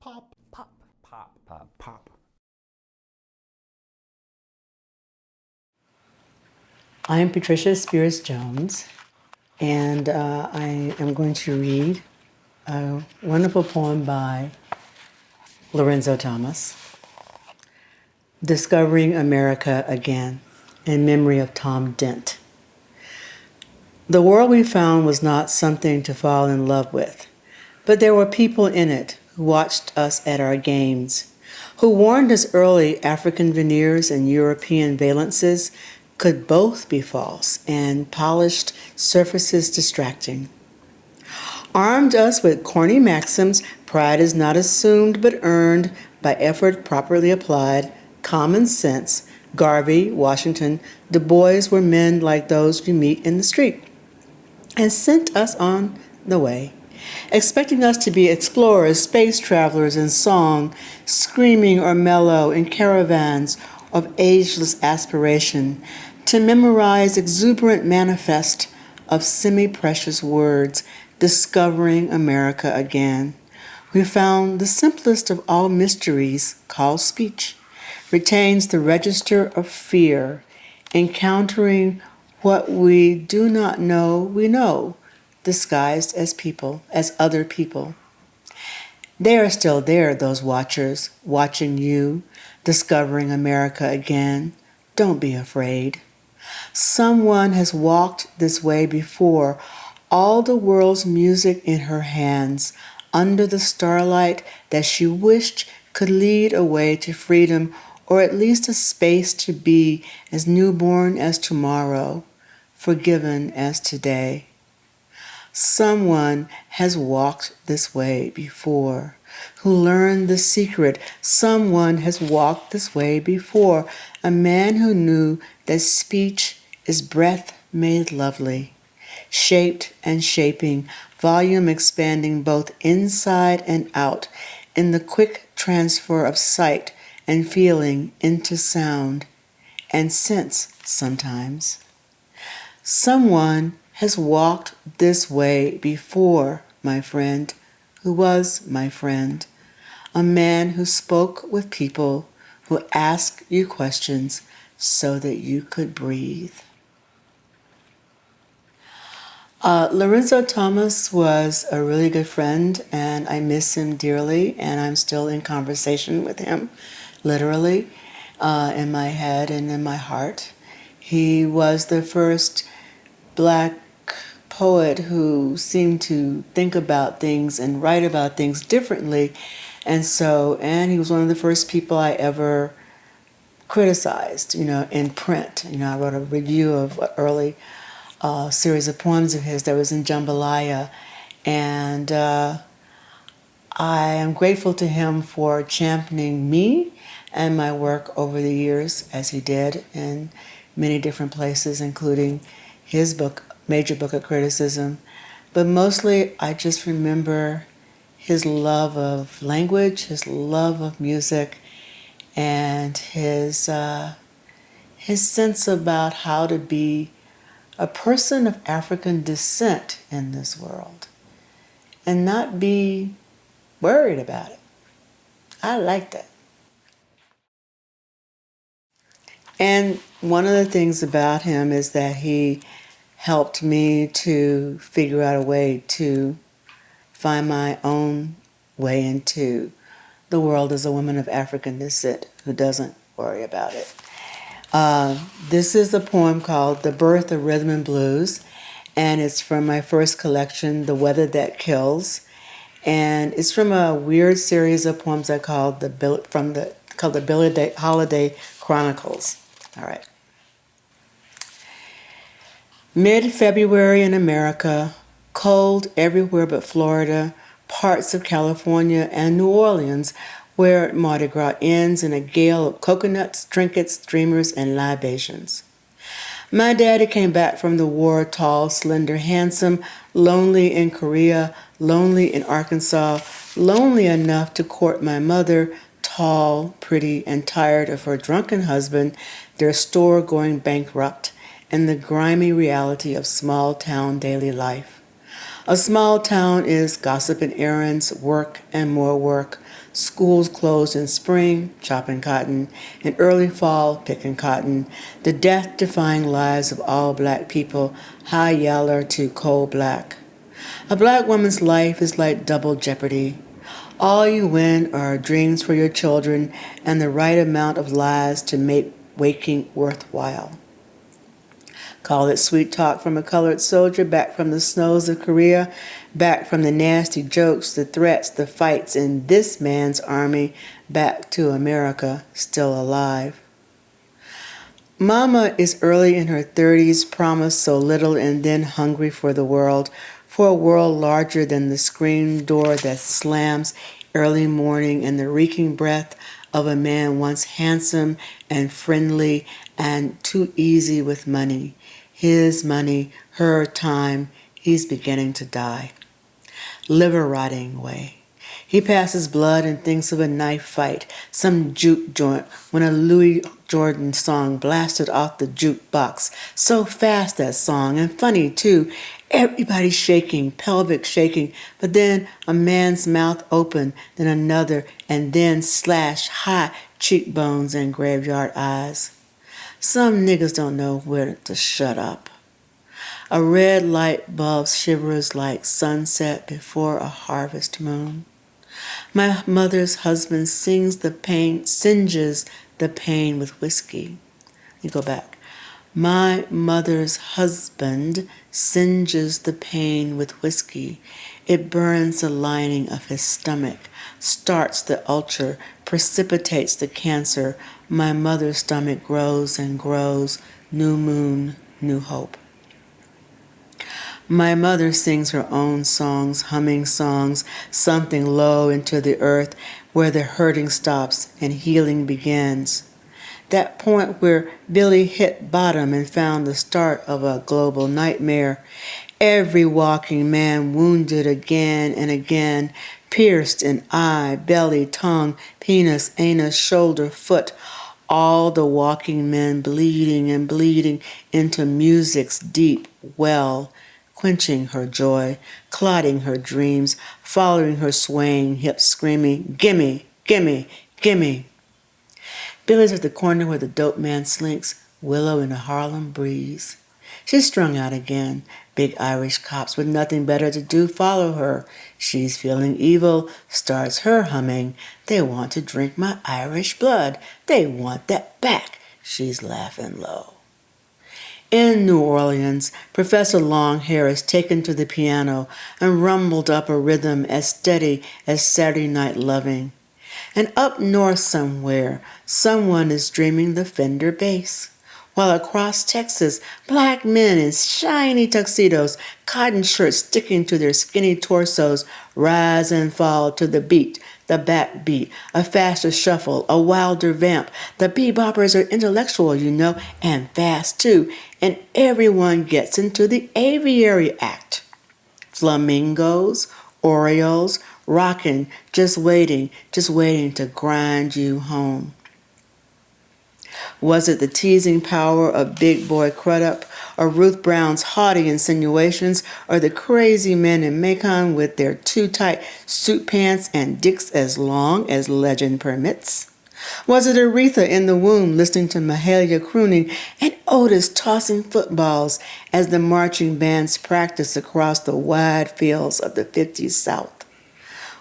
Pop. Pop. Pop. Pop. Pop. I'm Patricia Spears Jones, and I am going to read a wonderful poem by Lorenzo Thomas, Discovering America Again, in memory of Tom Dent. The world we found was not something to fall in love with, but there were people in it who watched us at our games, who warned us early African veneers and European valences could both be false and polished surfaces distracting. Armed us with corny maxims, pride is not assumed but earned by effort properly applied, common sense, Garvey, Washington, Du Bois were men like those you meet in the street, and sent us on the way, expecting us to be explorers, space travelers in song, screaming or mellow in caravans of ageless aspiration, to memorize exuberant manifest of semi-precious words, discovering America again. We found the simplest of all mysteries, called speech, retains the register of fear, encountering what we do not know we know, disguised as people, as other people. They are still there, those watchers, watching you, discovering America again. Don't be afraid. Someone has walked this way before, all the world's music in her hands, under the starlight that she wished could lead away to freedom, or at least a space to be as newborn as tomorrow, forgiven as today. Someone has walked this way before, who learned the secret. Someone has walked this way before, a man who knew that speech is breath made lovely, shaped and shaping, volume expanding both inside and out, in the quick transfer of sight and feeling into sound, and sense sometimes. Someone has walked this way before, my friend, who was my friend, a man who spoke with people, who asked you questions so that you could breathe. Lorenzo Thomas was a really good friend, and I miss him dearly, and I'm still in conversation with him, literally, in my head and in my heart. He was the first Black poet who seemed to think about things and write about things differently, and he was one of the first people I ever criticized, in print. I wrote a review of an early series of poems of his that was in Jambalaya, and I am grateful to him for championing me and my work over the years, as he did in many different places, including his book, major book of criticism. But mostly I just remember his love of language, his love of music, and his sense about how to be a person of African descent in this world and not be worried about it. I like that. And one of the things about him is that he helped me to figure out a way to find my own way into the world as a woman of African descent who doesn't worry about it. This is a poem called The Birth of Rhythm and Blues, and it's from my first collection, The Weather That Kills, and it's from a weird series of poems I called the Billie Holiday Chronicles. All right. Mid-February in America, cold everywhere but Florida, parts of California, and New Orleans, where Mardi Gras ends in a gale of coconuts, trinkets, streamers, and libations. My daddy came back from the war, tall, slender, handsome, lonely in Korea, lonely in Arkansas, lonely enough to court my mother, tall, pretty, and tired of her drunken husband, their store going bankrupt, and the grimy reality of small-town daily life. A small town is gossip and errands, work and more work, Schools closed in spring, chopping cotton, in early fall, picking cotton, the death-defying lives of all black people, high yaller to coal black. A black woman's life is like double jeopardy. All you win are dreams for your children and the right amount of lies to make waking worthwhile. Call it sweet talk from a colored soldier back from the snows of Korea, back from the nasty jokes, the threats, the fights in this man's army, back to America, still alive. Mama is early in her 30s, promised so little and then hungry for a world larger than the screen door that slams early morning and the reeking breath of a man once handsome and friendly and too easy with money. His money, her time, he's beginning to die. Liver rotting away. He passes blood and thinks of a knife fight, some juke joint, when a Louis Jordan song blasted off the jukebox. So fast that song, and funny too. Everybody shaking, pelvic shaking, but then a man's mouth open, then another, and then slash high cheekbones and graveyard eyes. Some niggas don't know where to shut up. A red light bulb shivers like sunset before a harvest moon. My mother's husband singes the pain with whiskey. You go back. My mother's husband singes the pain with whiskey. It burns the lining of his stomach, starts the ulcer, precipitates the cancer. My mother's stomach grows and grows. New moon, new hope. My mother sings her own songs, humming songs, something low into the earth where the hurting stops and healing begins. That point where Billy hit bottom and found the start of a global nightmare. Every walking man wounded again and again, pierced in eye, belly, tongue, penis, anus, shoulder, foot. All the walking men bleeding and bleeding into music's deep well, quenching her joy, clotting her dreams, following her swaying hips, screaming, gimme, gimme, gimme. Billy's at the corner where the dope man slinks, willow in a Harlem breeze. She's strung out again. Big Irish cops with nothing better to do follow her. She's feeling evil, starts her humming. They want to drink my Irish blood. They want that back. She's laughing low. In New Orleans, Professor Longhair is taken to the piano and rumbled up a rhythm as steady as Saturday Night Loving. And up north somewhere, someone is dreaming the Fender bass. While across Texas, black men in shiny tuxedos, cotton shirts sticking to their skinny torsos, rise and fall to the beat, the backbeat, a faster shuffle, a wilder vamp. The beboppers are intellectual, you know, and fast too, and everyone gets into the aviary act. Flamingos, Orioles, rocking, just waiting to grind you home. Was it the teasing power of Big Boy Crudup, or Ruth Brown's haughty insinuations, or the crazy men in Macon with their too tight suit pants and dicks as long as legend permits? Was it Aretha in the womb listening to Mahalia crooning and Otis tossing footballs as the marching bands practiced across the wide fields of the 50s South?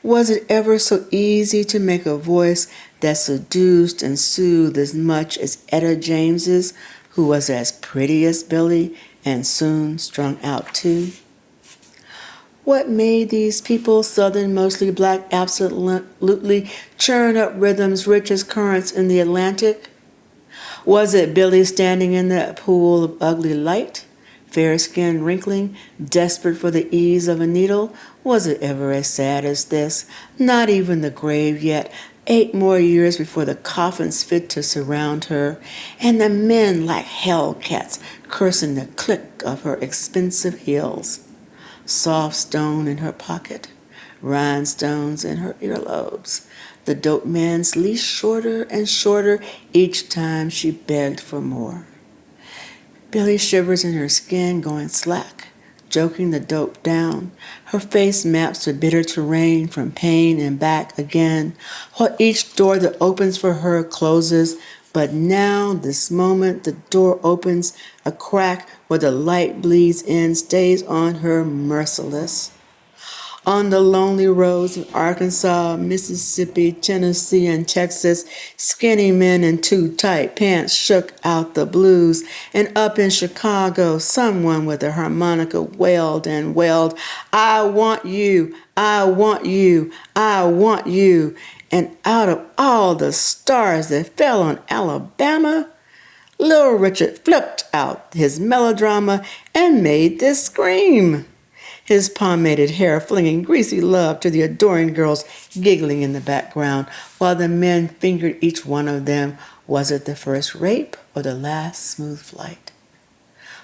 Was it ever so easy to make a voice that seduced and soothed as much as Etta James's, who was as pretty as Billy and soon strung out too? What made these people, Southern, mostly black, absolutely churn up rhythms rich as currents in the Atlantic? Was it Billy standing in that pool of ugly light, fair skin wrinkling, desperate for the ease of a needle? Was it ever as sad as this? Not even the grave yet. 8 more years before the coffins fit to surround her, and the men like hellcats cursing the click of her expensive heels. Soft stone in her pocket, rhinestones in her earlobes. The dope man's leash shorter and shorter each time she begged for more. Billy shivers in her skin, going slack, joking the dope down. Her face maps the bitter terrain from pain and back again. While each door that opens for her closes, but now, this moment, the door opens, a crack where the light bleeds in, stays on her merciless. On the lonely roads of Arkansas, Mississippi, Tennessee, and Texas, skinny men in too tight pants shook out the blues. And up in Chicago, someone with a harmonica wailed and wailed, I want you, I want you, I want you. And out of all the stars that fell on Alabama, Little Richard flipped out his melodrama and made this scream, his pomaded hair flinging greasy love to the adoring girls giggling in the background, while the men fingered each one of them. Was it the first rape or the last smooth flight?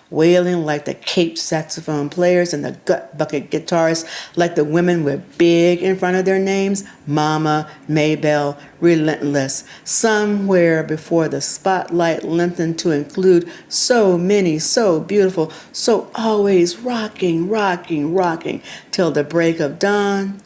Wailing like the caped saxophone players and the gut bucket guitarists, like the women with big in front of their names, Mama, Maybelle, Relentless, somewhere before the spotlight lengthened to include so many, so beautiful, so always rocking, rocking, rocking, till the break of dawn.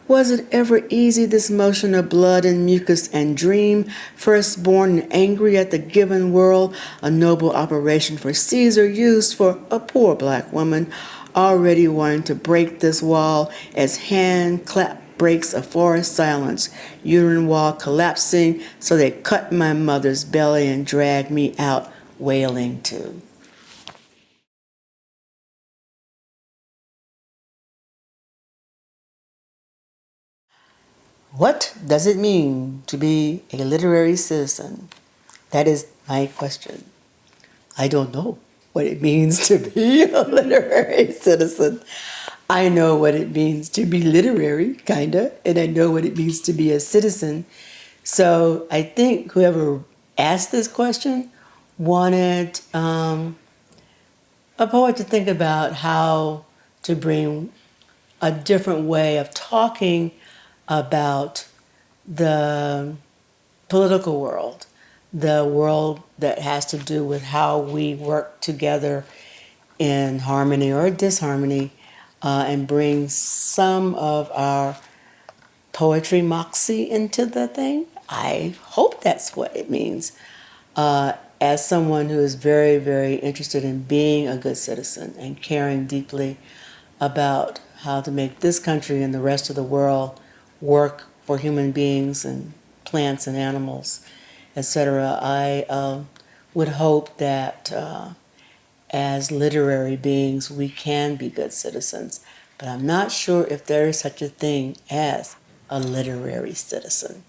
Was it ever easy, this motion of blood and mucus and dream, firstborn and angry at the given world, a noble operation for Caesar used for a poor black woman, already wanting to break this wall as hand clap breaks a forest silence, uterine wall collapsing, so they cut my mother's belly and dragged me out, wailing too. What does it mean to be a literary citizen? That is my question. I don't know what it means to be a literary citizen. I know what it means to be literary, kinda, and I know what it means to be a citizen. So I think whoever asked this question wanted a poet to think about how to bring a different way of talking about the political world, the world that has to do with how we work together in harmony or disharmony, and bring some of our poetry moxie into the thing. I hope that's what it means. As someone who is very, very interested in being a good citizen and caring deeply about how to make this country and the rest of the world work for human beings and plants and animals, etc., I would hope that as literary beings we can be good citizens. But I'm not sure if there is such a thing as a literary citizen.